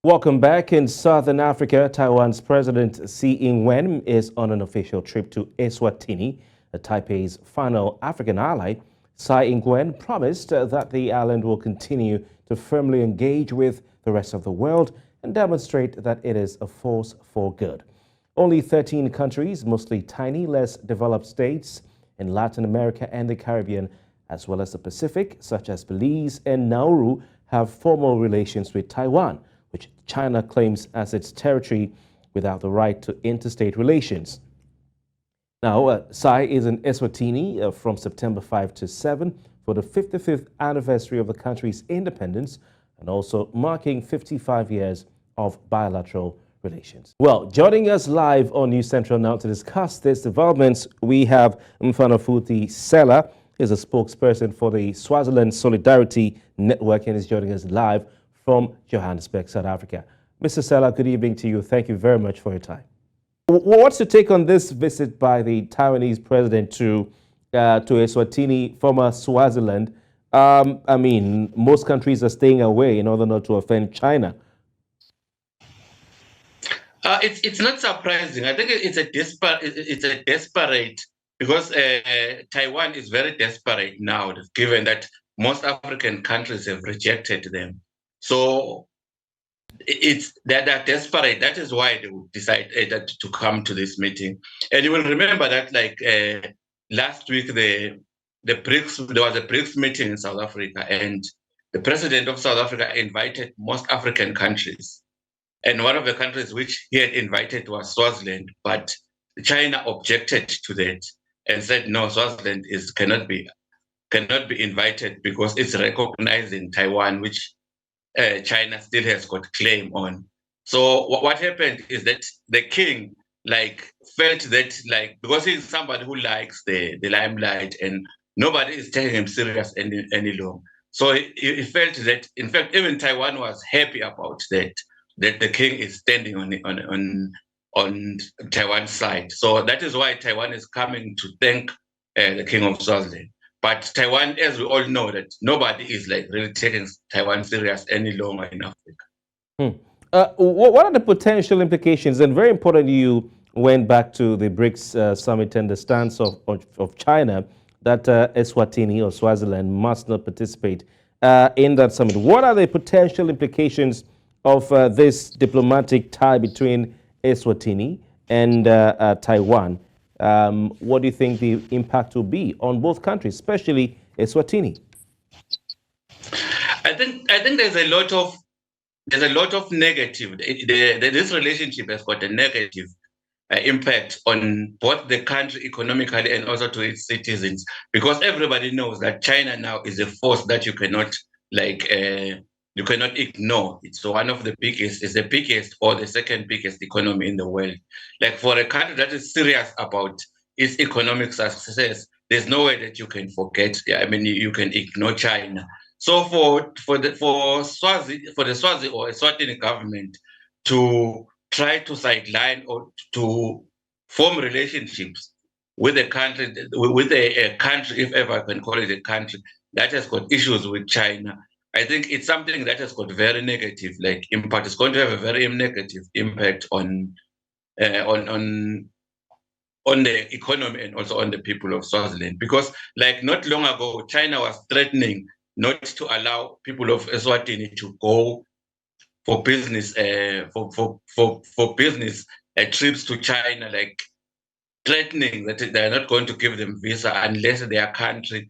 Welcome back. In Southern Africa, Taiwan's President Tsai Ing-wen is on an official trip to Eswatini, Taipei's final African ally. Tsai Ing-wen promised that the island will continue to firmly engage with the rest of the world and demonstrate that it is a force for good. Only 13 countries, mostly tiny, less developed states in Latin America and the Caribbean, as well as the Pacific, such as Belize and Nauru, have formal relations with Taiwan, which China claims as its territory without the right to interstate relations. Now, Tsai is in Eswatini from September 5 to 7 for the 55th anniversary of the country's independence and also marking 55 years of bilateral relations. Well, joining us live on News Central now to discuss these developments, we have Mfanafuthi Sela, is a spokesperson for the Swaziland Solidarity Network and is joining us live from Johannesburg, South Africa. Mr. Sela, good evening to you. Thank you very much for your time. What's your take on this visit by the Taiwanese president to Eswatini, former Swaziland? I mean, most countries are staying away in order not to offend China. It's not surprising. I think it's a desperate because Taiwan is very desperate now, given that most African countries have rejected them. So they're desperate. That is why they would decide to come to this meeting. And you will remember that, like last week, there was a BRICS meeting in South Africa, and the president of South Africa invited most African countries. And one of the countries which he had invited was Swaziland, but China objected to that and said, no, Swaziland cannot be invited because it's recognizing Taiwan, which China still has got claim on. So what happened is that the king felt that because he's somebody who likes the limelight and nobody is taking him serious any longer. So he felt that, in fact, even Taiwan was happy about that the king is standing on Taiwan's side. So that is why Taiwan is coming to thank the king of Swaziland. But Taiwan, as we all know, that nobody is really taking Taiwan serious any longer in Africa. What are the potential implications? And very important, you went back to the BRICS summit and the stance of China that Eswatini or Swaziland must not participate in that summit. What are the potential implications of this diplomatic tie between Eswatini and Taiwan? What do you think the impact will be on both countries, especially Eswatini? I think there's a lot of negative. This relationship has got a negative impact on both the country economically and also to its citizens, because everybody knows that China now is a force that you cannot ignore. It's one of the biggest, it's the biggest or the second biggest economy in the world. Like, for a country that is serious about its economic success, there's no way that you can forget. I mean, you can ignore China. So for the Swazi or Eswatini government to try to sideline or to form relationships with a country, if ever I can call it a country, that has got issues with China, I think it's something that has got very negative impact. It's going to have a very negative impact on the economy and also on the people of Swaziland. Because not long ago, China was threatening not to allow people of Eswatini to go for business for business trips to China, threatening that they're not going to give them visa unless their country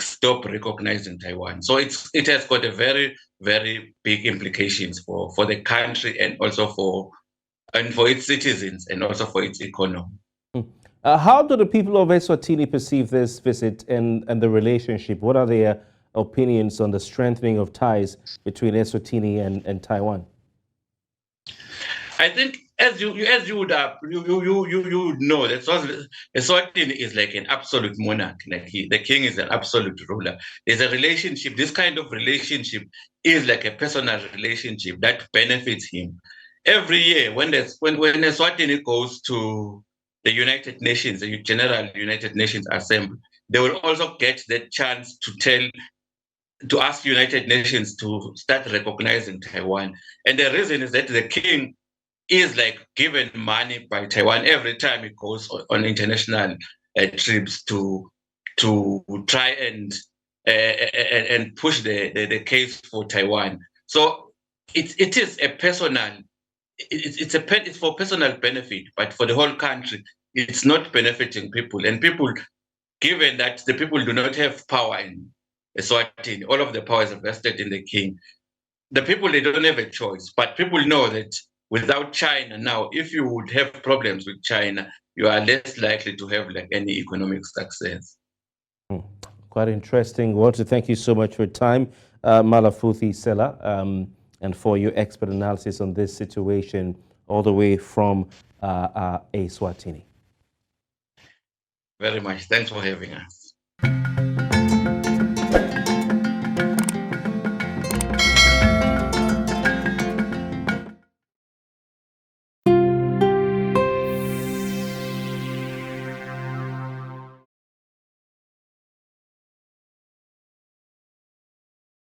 stop recognizing Taiwan. So it has got a very, very big implications for the country and also for its citizens and also for its economy. How do the people of Eswatini perceive this visit and the relationship? What are their opinions on the strengthening of ties between Eswatini and Taiwan? I think, as you would know, that Eswatini is like an absolute monarch. The king is an absolute ruler. There's a relationship. This kind of relationship is like a personal relationship that benefits him. Every year, when Eswatini goes to the United Nations, the General United Nations Assembly, they will also get the chance to tell to ask United Nations to start recognizing Taiwan. And the reason is that the king is like given money by Taiwan every time he goes on international trips to try and push the case for Taiwan. So it is a personal, it's for personal benefit, but for the whole country, it's not benefiting people. And people, given that the people do not have power in Eswatini, all of the power is vested in the king. The people, they don't have a choice, but people know that without China now, if you would have problems with China, you are less likely to have like any economic success. Quite interesting. I want to thank you so much for your time, Malafuthi Sela, and for your expert analysis on this situation all the way from Eswatini. Very much. Thanks for having us.